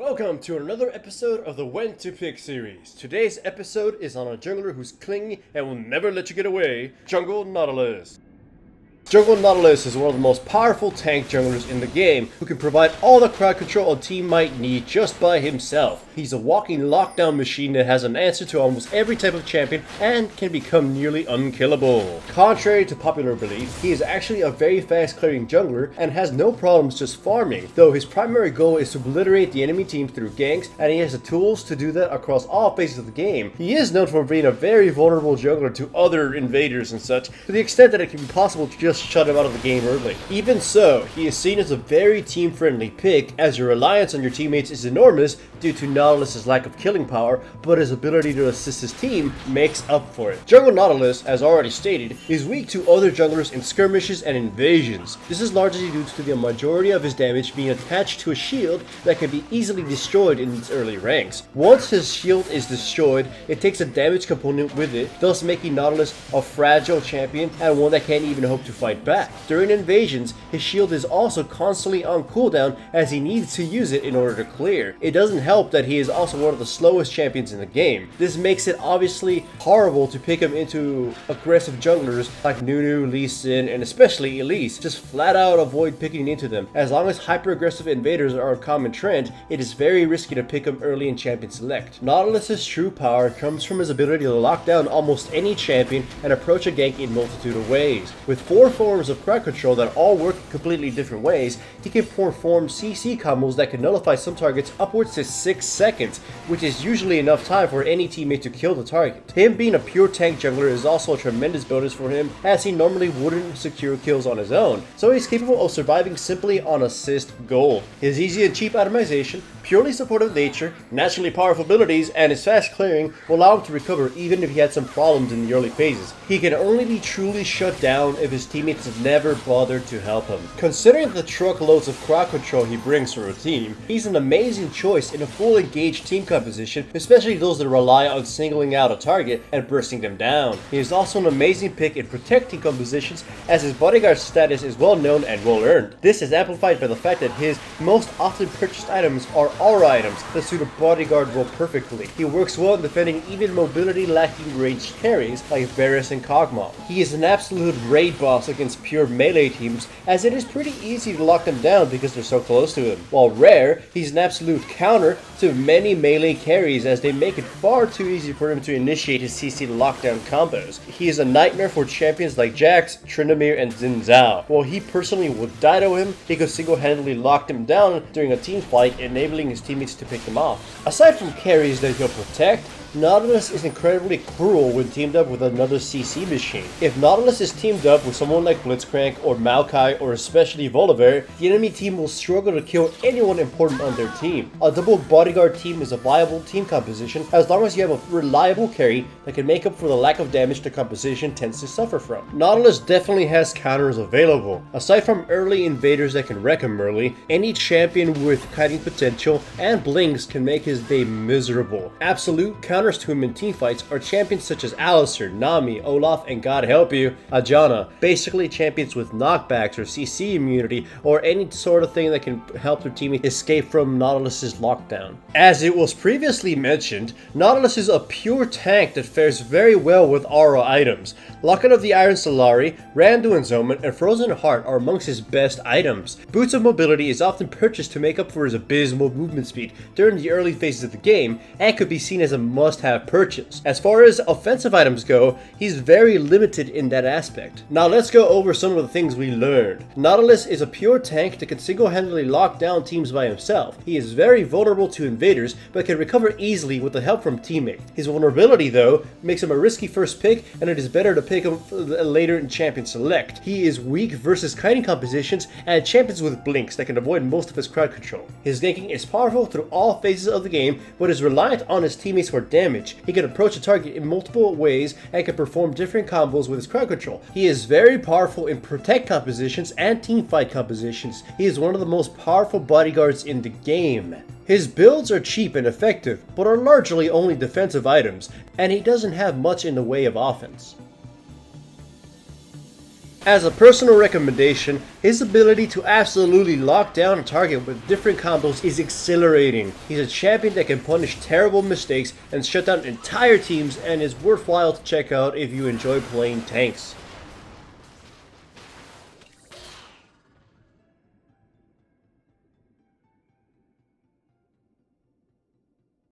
Welcome to another episode of the When to Pick series. Today's episode is on a jungler who's clingy and will never let you get away, Jungle Nautilus. Jungle Nautilus is one of the most powerful tank junglers in the game who can provide all the crowd control a team might need just by himself. He's a walking lockdown machine that has an answer to almost every type of champion and can become nearly unkillable. Contrary to popular belief, he is actually a very fast clearing jungler and has no problems just farming, though his primary goal is to obliterate the enemy team through ganks, and he has the tools to do that across all phases of the game. He is known for being a very vulnerable jungler to other invaders and such, to the extent that it can be possible to just shut him out of the game early. Even so, he is seen as a very team-friendly pick, as your reliance on your teammates is enormous due to Nautilus's lack of killing power, but his ability to assist his team makes up for it. Jungle Nautilus, as already stated, is weak to other junglers in skirmishes and invasions. This is largely due to the majority of his damage being attached to a shield that can be easily destroyed in its early ranks. Once his shield is destroyed, it takes a damage component with it, thus making Nautilus a fragile champion and one that can't even hope to fight back. During invasions, his shield is also constantly on cooldown as he needs to use it in order to clear. It doesn't help that he is also one of the slowest champions in the game. This makes it obviously horrible to pick him into aggressive junglers like Nunu, Lee Sin, and especially Elise. Just flat out avoid picking into them. As long as hyper aggressive invaders are a common trend, it is very risky to pick him early in champion select. Nautilus's true power comes from his ability to lock down almost any champion and approach a gank in multitude of ways. With 4 forms of crowd control that all work completely different ways, he can perform CC combos that can nullify some targets upwards to 6 seconds, which is usually enough time for any teammate to kill the target. Him being a pure tank jungler is also a tremendous bonus for him, as he normally wouldn't secure kills on his own, so he's capable of surviving simply on assist gold. His easy and cheap itemization, purely supportive nature, naturally powerful abilities, and his fast clearing will allow him to recover even if he had some problems in the early phases. He can only be truly shut down if his teammates have never bothered to help him. Considering the truckloads of crowd control he brings to a team, he's an amazing choice in a full engaged team composition, especially those that rely on singling out a target and bursting them down. He is also an amazing pick in protecting compositions, as his bodyguard status is well known and well earned. This is amplified by the fact that his most often purchased items are aura items that suit a bodyguard role perfectly. He works well in defending even mobility lacking ranged carries like Varus and Kog'Maw. He is an absolute raid boss against pure melee teams, as it is pretty easy to lock them down because they're so close to him. While rare, he's an absolute counter to many melee carries, as they make it far too easy for him to initiate his CC lockdown combos. He is a nightmare for champions like Jax, Tryndamere, and Xin Zhao. While he personally would die to him, he could single-handedly lock them down during a team fight, enabling his teammates to pick them off. Aside from carries that he'll protect, Nautilus is incredibly cruel when teamed up with another CC machine. If Nautilus is teamed up with someone like Blitzcrank or Maokai or especially Volibear, the enemy team will struggle to kill anyone important on their team. A double bodyguard team is a viable team composition as long as you have a reliable carry that can make up for the lack of damage the composition tends to suffer from. Nautilus definitely has counters available. Aside from early invaders that can wreck him early, any champion with kiting potential and blinks can make his day miserable. Absolute counters to him in teamfights are champions such as Alistair, Nami, Olaf, and God help you, Ajana. Basically champions with knockbacks or CC immunity or any sort of thing that can help their teammate escape from Nautilus's lockdown. As it was previously mentioned, Nautilus is a pure tank that fares very well with aura items. Locket of the Iron Solari, Randu and Zoman, and Frozen Heart are amongst his best items. Boots of Mobility is often purchased to make up for his abysmal movement speed during the early phases of the game and could be seen as a must-have purchase. As far as offensive items go, he's very limited in that aspect. Now let's go over some of the things we learned. Nautilus is a pure tank that can single-handedly lock down teams by himself. He is very vulnerable to invaders, but can recover easily with the help from teammates. His vulnerability, though, makes him a risky first pick, and it is better to pick him later in champion select. He is weak versus kiting compositions and champions with blinks that can avoid most of his crowd control. His ganking is powerful through all phases of the game, but is reliant on his teammates for damage. He can approach a target in multiple ways and can perform different combos with his crowd control. He is very powerful in protect compositions and teamfight compositions. He is one of the most powerful bodyguards in the game. His builds are cheap and effective, but are largely only defensive items, and he doesn't have much in the way of offense. As a personal recommendation, his ability to absolutely lock down a target with different combos is exhilarating. He's a champion that can punish terrible mistakes and shut down entire teams, and is worthwhile to check out if you enjoy playing tanks.